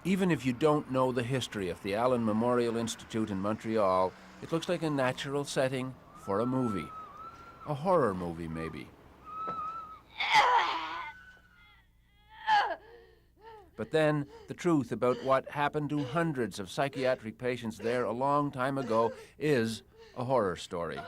Even if you don't know the history of the Allen Memorial Institute in Montreal, it looks like a natural setting for a movie. A horror movie, maybe. But then, the truth about what happened to hundreds of psychiatric patients there a long time ago is a horror story.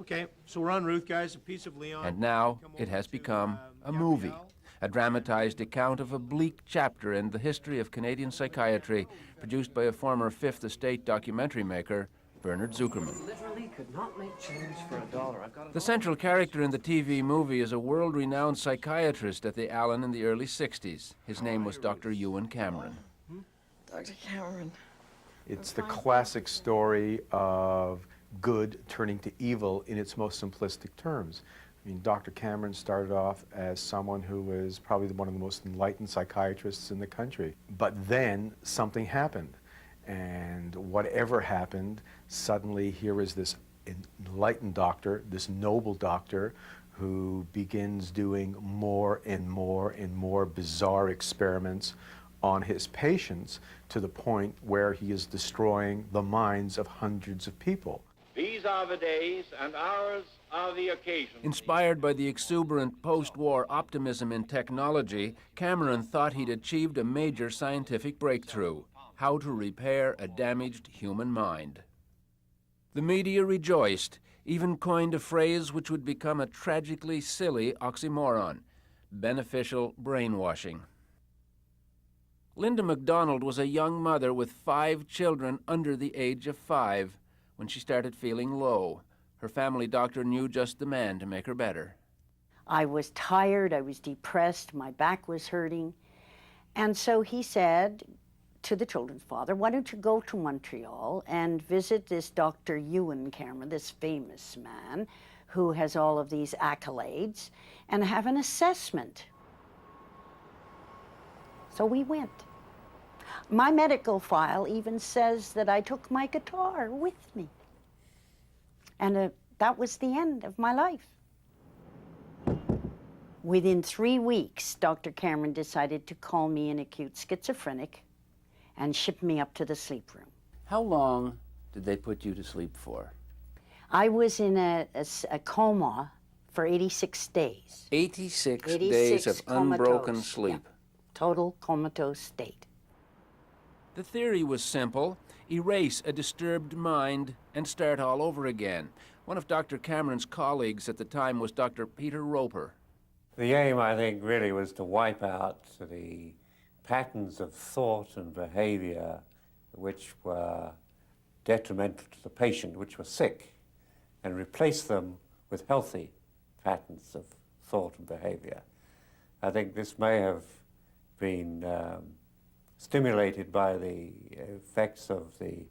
Okay, so we're en route, guys. A piece of Leon. And now it has become a movie, a dramatized account of a bleak chapter in the history of Canadian psychiatry, produced by a former Fifth Estate documentary maker, Bernard Zuckerman. Literally could not make change for $1. The central character in the TV movie is a world-renowned psychiatrist at the Allen in the early 60s. His name was Dr. Ewan Cameron. Dr. Cameron. It's the classic story of good turning to evil in its most simplistic terms. I mean, Dr. Cameron started off as someone who was probably one of the most enlightened psychiatrists in the country. But then something happened. And whatever happened, suddenly here is this enlightened doctor, this noble doctor, who begins doing more and more and more bizarre experiments on his patients to the point where he is destroying the minds of hundreds of people. These are the days and hours are the occasions. Inspired by the exuberant post-war optimism in technology, Cameron thought he'd achieved a major scientific breakthrough: how to repair a damaged human mind. The media rejoiced, even coined a phrase which would become a tragically silly oxymoron: beneficial brainwashing. Linda MacDonald was a young mother with 5 children under the age of 5 when she started feeling low. Her family doctor knew just the man to make her better. I was tired, I was depressed, my back was hurting. And so he said to the children's father, why don't you go to Montreal and visit this Dr. Ewan Cameron, this famous man who has all of these accolades, and have an assessment. So we went. My medical file even says that I took my guitar with me. And that was the end of my life. Within 3 weeks, Dr. Cameron decided to call me an acute schizophrenic and ship me up to the sleep room. How long did they put you to sleep for? I was in a coma for 86 days. 86 days of unbroken comatose, sleep. yeah. Total comatose state. The theory was simple: erase a disturbed mind and start all over again. One of Dr. Cameron's colleagues at the time was Dr. Peter Roper. The aim, I think, really was to wipe out the patterns of thought and behavior which were detrimental to the patient, which were sick, and replace them with healthy patterns of thought and behavior. I think this may have been stimulated by the effects of the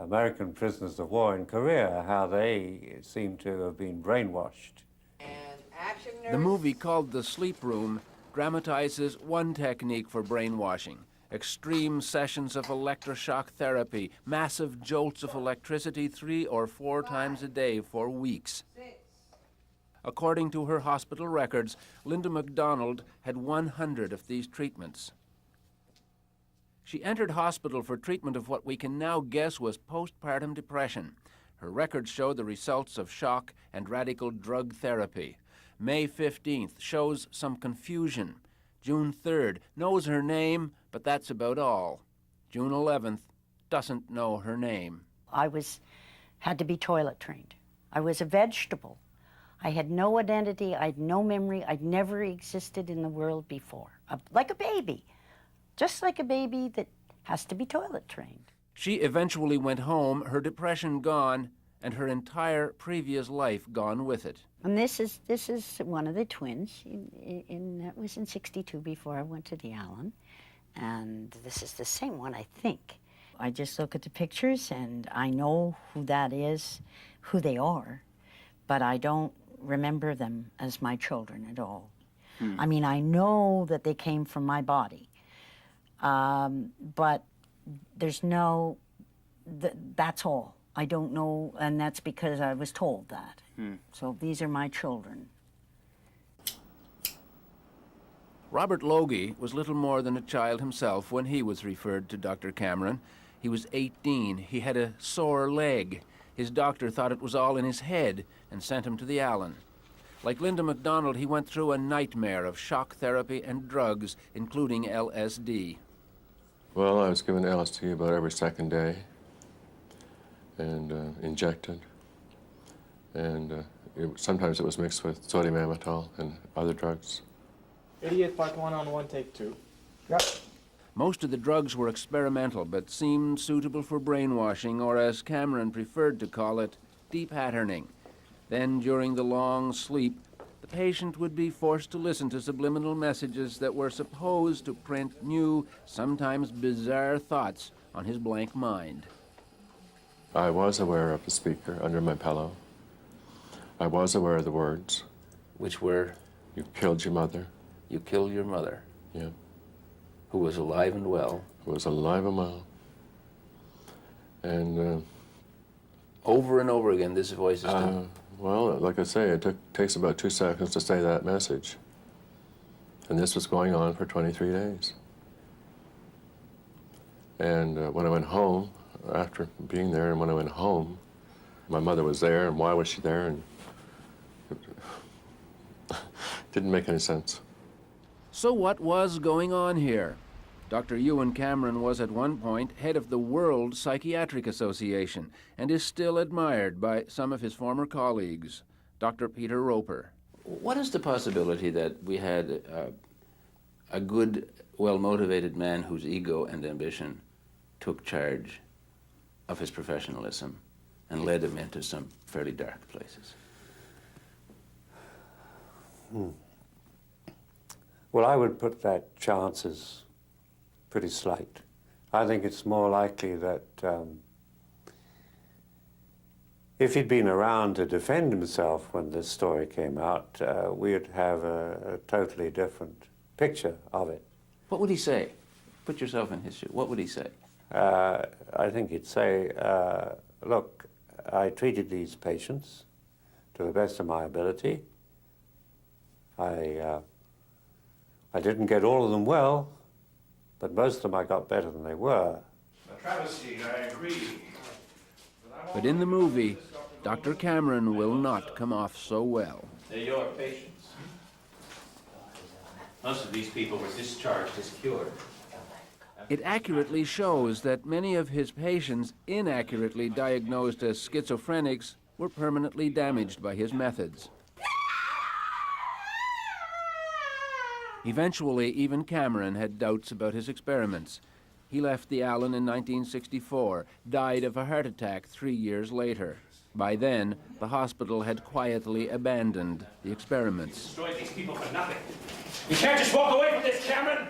American prisoners of war in Korea, how they seem to have been brainwashed. The movie, called The Sleep Room, dramatizes one technique for brainwashing: extreme sessions of electroshock therapy, massive jolts of electricity 3 or 4 times a day for weeks. According to her hospital records, Linda MacDonald had 100 of these treatments. She entered hospital for treatment of what we can now guess was postpartum depression. Her records show the results of shock and radical drug therapy. May 15th shows some confusion. June 3rd knows her name, but that's about all. June 11th doesn't know her name. I had to be toilet trained. I was a vegetable. I had no identity, I had no memory, I'd never existed in the world before. Like a baby, just like a baby that has to be toilet trained. She eventually went home, her depression gone, and her entire previous life gone with it. And this is one of the twins. That was in '62 before I went to the Allen. And this is the same one, I think. I just look at the pictures and I know who that is, who they are, but I don't remember them as my children at all. I mean, I know that they came from my body, but there's no, that's all. I don't know, and that's because I was told that. So these are my children. Robert Logie was little more than a child himself when he was referred to Dr. Cameron. He was 18. He had a sore leg. His doctor thought it was all in his head and sent him to the Allen. Like Linda MacDonald, he went through a nightmare of shock therapy and drugs, including LSD. Well, I was given LSD about every second day and injected. And sometimes it was mixed with sodium amytal and other drugs. 88 part 1 on 1, take 2. Yep. Most of the drugs were experimental, but seemed suitable for brainwashing, or as Cameron preferred to call it, de-patterning. Then, during the long sleep, the patient would be forced to listen to subliminal messages that were supposed to print new, sometimes bizarre thoughts on his blank mind. I was aware of the speaker under my pillow. I was aware of the words. Which were, You killed your mother. you killed your mother, Yeah. who was alive and well. Who was alive and well. And Over and over again, this voice is done. well, like I say, it takes about 2 seconds to say that message. And this was going on for 23 days. And when I went home, after being there, and when I went home, my mother was there, and why was she there? And it didn't make any sense. So what was going on here? Dr. Ewan Cameron was at one point head of the World Psychiatric Association and is still admired by some of his former colleagues. Dr. Peter Roper. What is the possibility that we had a good, well-motivated man whose ego and ambition took charge of his professionalism and led him into some fairly dark places? Well, I would put that chance as pretty slight. I think it's more likely that if he'd been around to defend himself when this story came out, we'd have a totally different picture of it. What would he say? Put yourself in his shoes. What would he say? I think he'd say, look, I treated these patients to the best of my ability. I didn't get all of them well, but most of them I got better than they were. A travesty, I agree. But in the movie, Dr. Cameron will not come off so well. They're your patients. Most of these people were discharged as cured. It accurately shows that many of his patients, inaccurately diagnosed as schizophrenics, were permanently damaged by his methods. Eventually, even Cameron had doubts about his experiments. He left the Allen in 1964, died of a heart attack 3 years later. By then, the hospital had quietly abandoned the experiments. Destroyed these people for nothing. You can't just walk away from this, Cameron!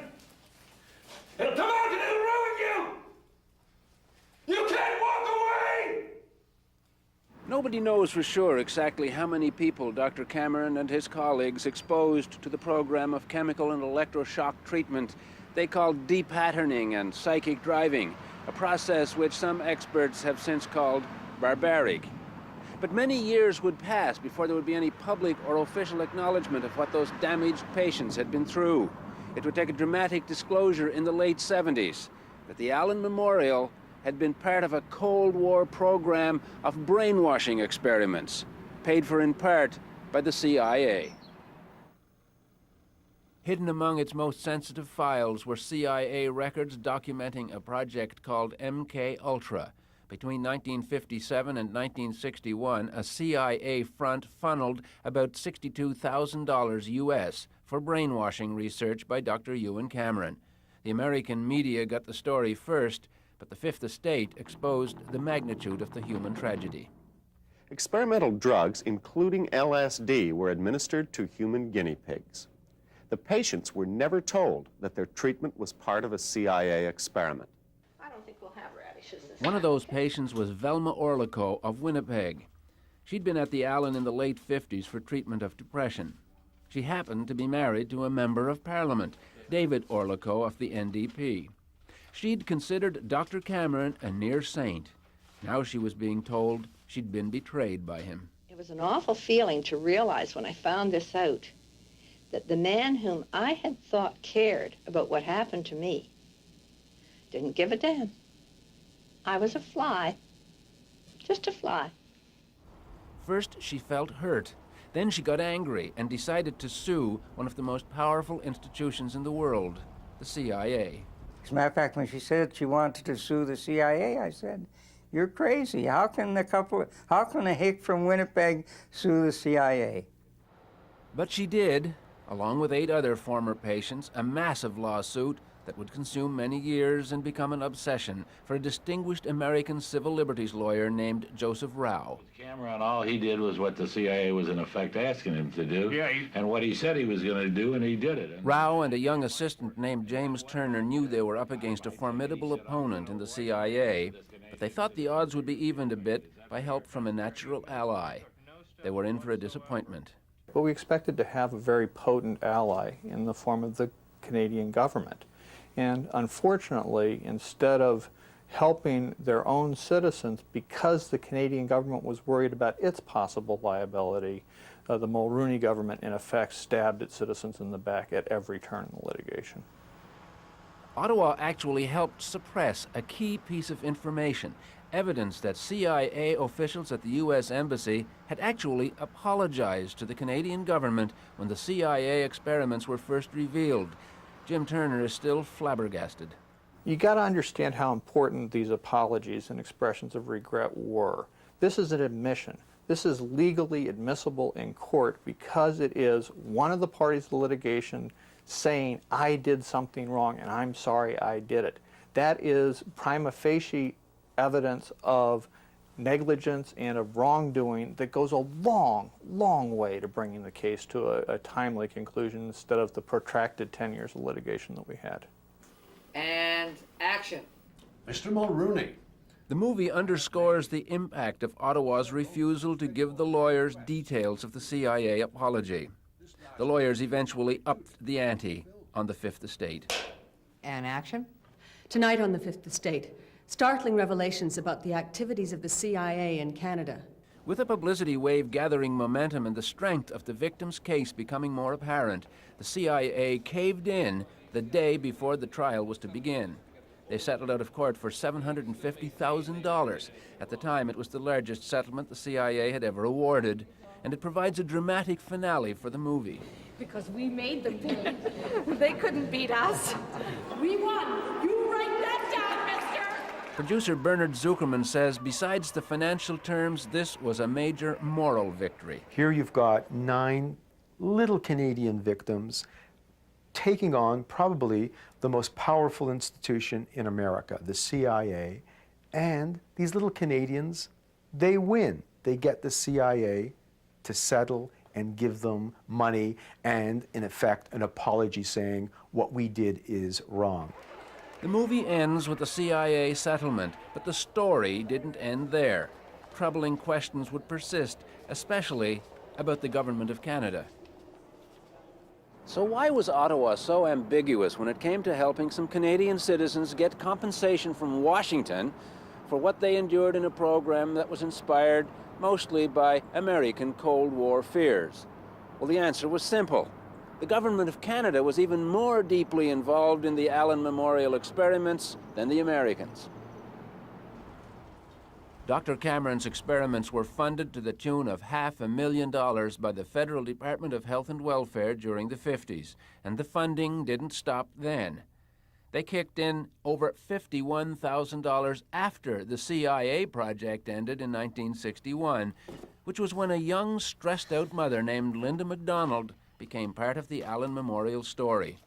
It'll come out and it'll ruin you! You can't walk away! Nobody knows for sure exactly how many people Dr. Cameron and his colleagues exposed to the program of chemical and electroshock treatment they called de-patterning and psychic driving, a process which some experts have since called barbaric. But many years would pass before there would be any public or official acknowledgement of what those damaged patients had been through. It would take a dramatic disclosure in the late 70s that the Allen Memorial had been part of a Cold War program of brainwashing experiments, paid for in part by the CIA. Hidden among its most sensitive files were CIA records documenting a project called MK Ultra. Between 1957 and 1961, a CIA front funneled about $62,000 US for brainwashing research by Dr. Ewan Cameron. The American media got the story first, but the Fifth Estate exposed the magnitude of the human tragedy. Experimental drugs, including LSD, were administered to human guinea pigs. The patients were never told that their treatment was part of a CIA experiment. I don't think we'll have radishes this One of those patients was Velma Orlico of Winnipeg. She'd been at the Allen in the late 50s for treatment of depression. She happened to be married to a member of Parliament, David Orlico of the NDP. She'd considered Dr. Cameron a near saint. Now she was being told she'd been betrayed by him. It was an awful feeling to realize when I found this out that the man whom I had thought cared about what happened to me didn't give a damn. I was a fly, just a fly. First, she felt hurt. Then she got angry and decided to sue one of the most powerful institutions in the world, the CIA. As a matter of fact, when she said she wanted to sue the CIA, I said, "You're crazy. How can a hick from Winnipeg sue the CIA?" But she did, along with 8 other former patients, a massive lawsuit that would consume many years and become an obsession for a distinguished American civil liberties lawyer named Joseph Rao. Cameron, all he did was what the CIA was in effect asking him to do, and what he said he was going to do, and he did it. Rao and a young assistant named James Turner knew they were up against a formidable opponent in the CIA, but they thought the odds would be evened a bit by help from a natural ally. They were in for a disappointment. But we expected to have a very potent ally in the form of the Canadian government. And unfortunately, instead of helping their own citizens because the Canadian government was worried about its possible liability, the Mulroney government in effect stabbed its citizens in the back at every turn in the litigation. Ottawa actually helped suppress a key piece of information, evidence that CIA officials at the U.S. Embassy had actually apologized to the Canadian government when the CIA experiments were first revealed. Jim Turner is still flabbergasted. You got to understand how important these apologies and expressions of regret were. This is an admission. This is legally admissible in court because it is one of the parties to the litigation saying, "I did something wrong and I'm sorry I did it." That is prima facie evidence of negligence and of wrongdoing that goes a long, long way to bringing the case to a timely conclusion instead of the protracted 10 years of litigation that we had. And action. Mr. Mulroney. The movie underscores the impact of Ottawa's refusal to give the lawyers details of the CIA apology. The lawyers eventually upped the ante on the Fifth Estate. And action. Tonight on the Fifth Estate, startling revelations about the activities of the CIA in Canada. With the publicity wave gathering momentum and the strength of the victim's case becoming more apparent, the CIA caved in the day before the trial was to begin. They settled out of court for $750,000. At the time, it was the largest settlement the CIA had ever awarded, and it provides a dramatic finale for the movie. Because we made them pay. They couldn't beat us. We won. You write that down, mister! Producer Bernard Zuckerman says besides the financial terms, this was a major moral victory. Here you've got 9 little Canadian victims taking on probably the most powerful institution in America, the CIA, and these little Canadians, they win. They get the CIA to settle and give them money and, in effect, an apology saying what we did is wrong. The movie ends with the CIA settlement, but the story didn't end there. Troubling questions would persist, especially about the Government of Canada. So why was Ottawa so ambiguous when it came to helping some Canadian citizens get compensation from Washington for what they endured in a program that was inspired mostly by American Cold War fears? Well, the answer was simple. The Government of Canada was even more deeply involved in the Allen Memorial experiments than the Americans. Dr. Cameron's experiments were funded to the tune of $500,000 by the Federal Department of Health and Welfare during the 50s, and the funding didn't stop then. They kicked in over $51,000 after the CIA project ended in 1961, which was when a young, stressed-out mother named Linda MacDonald became part of the Allen Memorial story.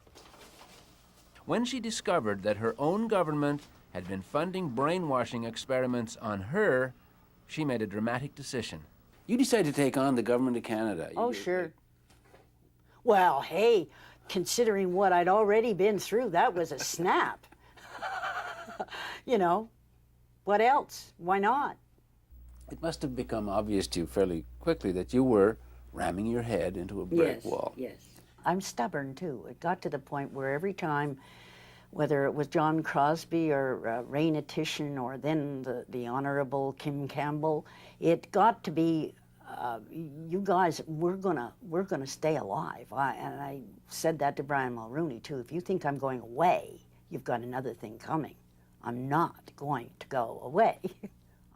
When she discovered that her own government had been funding brainwashing experiments on her, she made a dramatic decision. You decided to take on the Government of Canada. Oh, sure. Well, hey, considering what I'd already been through, that was a snap. You know, what else? Why not? It must have become obvious to you fairly quickly that you were ramming your head into a brick wall. Yes. I'm stubborn, too. It got to the point where every time, whether it was John Crosby or Raina Titian or then the Honorable Kim Campbell, it got to be you guys, we're gonna stay alive. And I said that to Brian Mulrooney too. If you think I'm going away, you've got another thing coming. I'm not going to go away.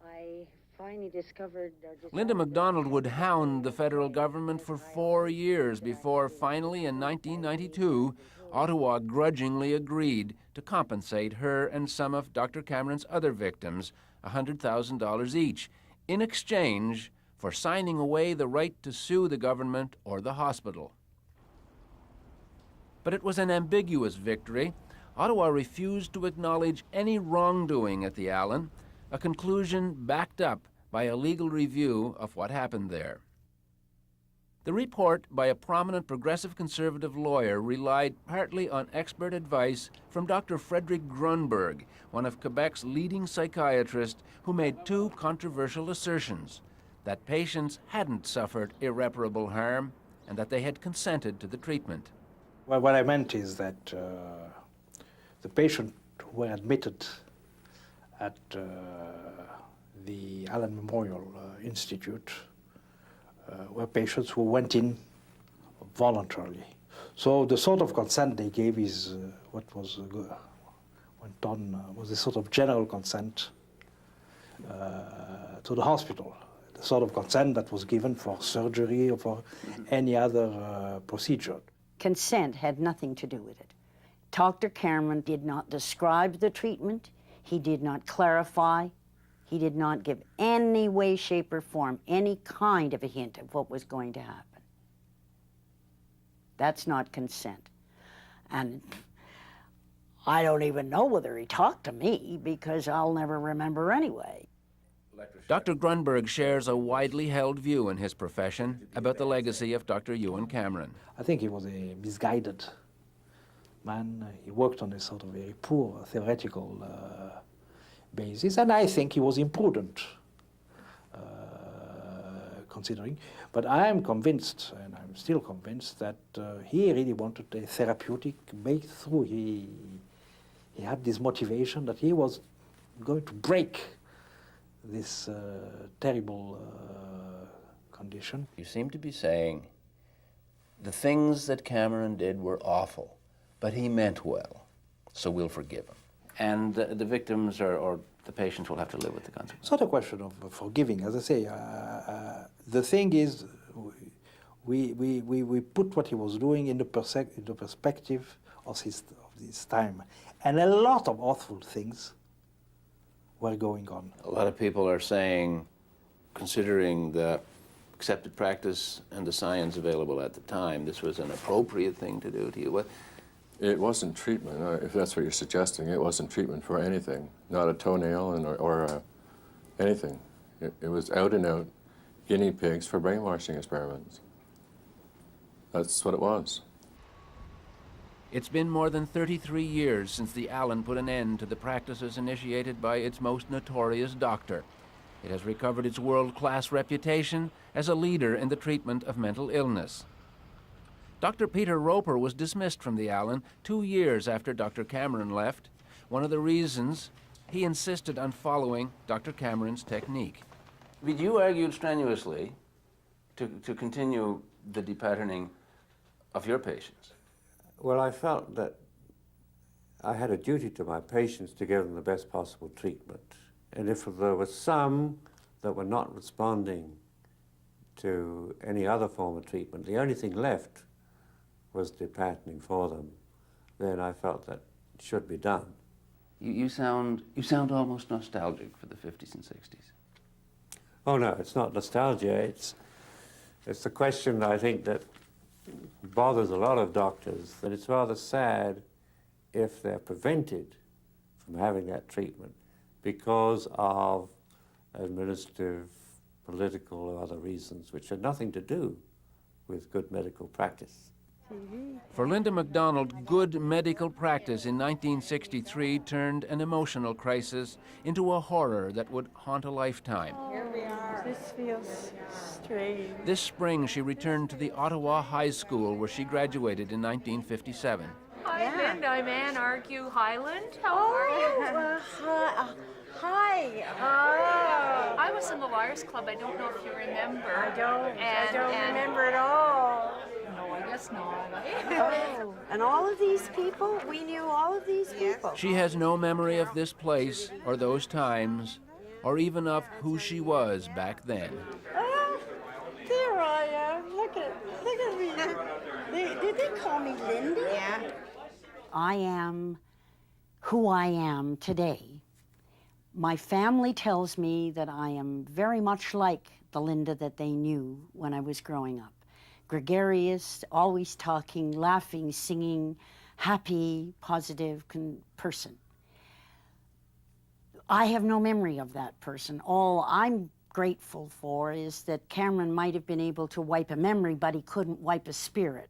I finally discovered... Linda MacDonald would hound the federal government for 4 years before finally in 1992, Ottawa grudgingly agreed to compensate her and some of Dr. Cameron's other victims $100,000 each in exchange for signing away the right to sue the government or the hospital. But it was an ambiguous victory. Ottawa refused to acknowledge any wrongdoing at the Allen, a conclusion backed up by a legal review of what happened there. The report by a prominent progressive conservative lawyer relied partly on expert advice from Dr. Frederick Grunberg, one of Quebec's leading psychiatrists, who made two controversial assertions: that patients hadn't suffered irreparable harm and that they had consented to the treatment. Well, what I meant is that the patients who were admitted at the Allen Memorial Institute were patients who went in voluntarily. So the sort of consent they gave is what was went on was a sort of general consent to the hospital. The sort of consent that was given for surgery or for any other procedure. Consent had nothing to do with it. Dr. Cameron did not describe the treatment. He did not clarify. He did not give any way, shape, or form any kind of a hint of what was going to happen. That's not consent. And I don't even know whether he talked to me, because I'll never remember anyway. Dr. Grunberg shares a widely held view in his profession about the legacy of Dr. Ewan Cameron. I think he was a misguided man. He worked on a sort of very poor theoretical basis, and I think he was imprudent, considering. But I am convinced, and I'm still convinced, that he really wanted a therapeutic breakthrough. He had this motivation that he was going to break this terrible condition. You seem to be saying the things that Cameron did were awful, but he meant well, so we'll forgive him. And the victims or the patients will have to live with the consequences. It's not a question of forgiving. As I say, the thing is, we put what he was doing in the perspective of his time. And a lot of awful things were going on. A lot of people are saying, considering the accepted practice and the science available at the time, this was an appropriate thing to do to you. What? It wasn't treatment, if that's what you're suggesting. It wasn't treatment for anything, not a toenail or anything. It was out and out guinea pigs for brainwashing experiments. That's what it was. It's been more than 33 years since the Allen put an end to the practices initiated by its most notorious doctor. It has recovered its world-class reputation as a leader in the treatment of mental illness. Dr. Peter Roper was dismissed from the Allen 2 years after Dr. Cameron left. One of the reasons, he insisted on following Dr. Cameron's technique. But you argued strenuously to continue the depatterning of your patients. Well, I felt that I had a duty to my patients to give them the best possible treatment. And if there were some that were not responding to any other form of treatment, the only thing left was depatterning for them, then I felt that it should be done. You sound almost nostalgic for the 50s and 60s. Oh no, it's not nostalgia. It's the question, I think, that bothers a lot of doctors, that it's rather sad if they're prevented from having that treatment because of administrative, political, or other reasons which had nothing to do with good medical practice. For Linda MacDonald, good medical practice in 1963 turned an emotional crisis into a horror that would haunt a lifetime. Here we are. This feels strange. This spring, she returned to the Ottawa High School, where she graduated in 1957. Hi, Linda. I'm Ann Argue Highland. How are you? Hi. Oh. I was in the Liars Club. I don't know if you remember. I don't remember at all. No, I guess not. Oh, and all of these people, we knew all of these people. She has no memory of this place or those times, or even of who she was back then. Oh, there I am. Look at me. Did they call me Linda? Yeah. I am who I am today. My family tells me that I am very much like the Linda that they knew when I was growing up. Gregarious, always talking, laughing, singing, happy, positive person. I have no memory of that person. All I'm grateful for is that Cameron might have been able to wipe a memory, but he couldn't wipe a spirit.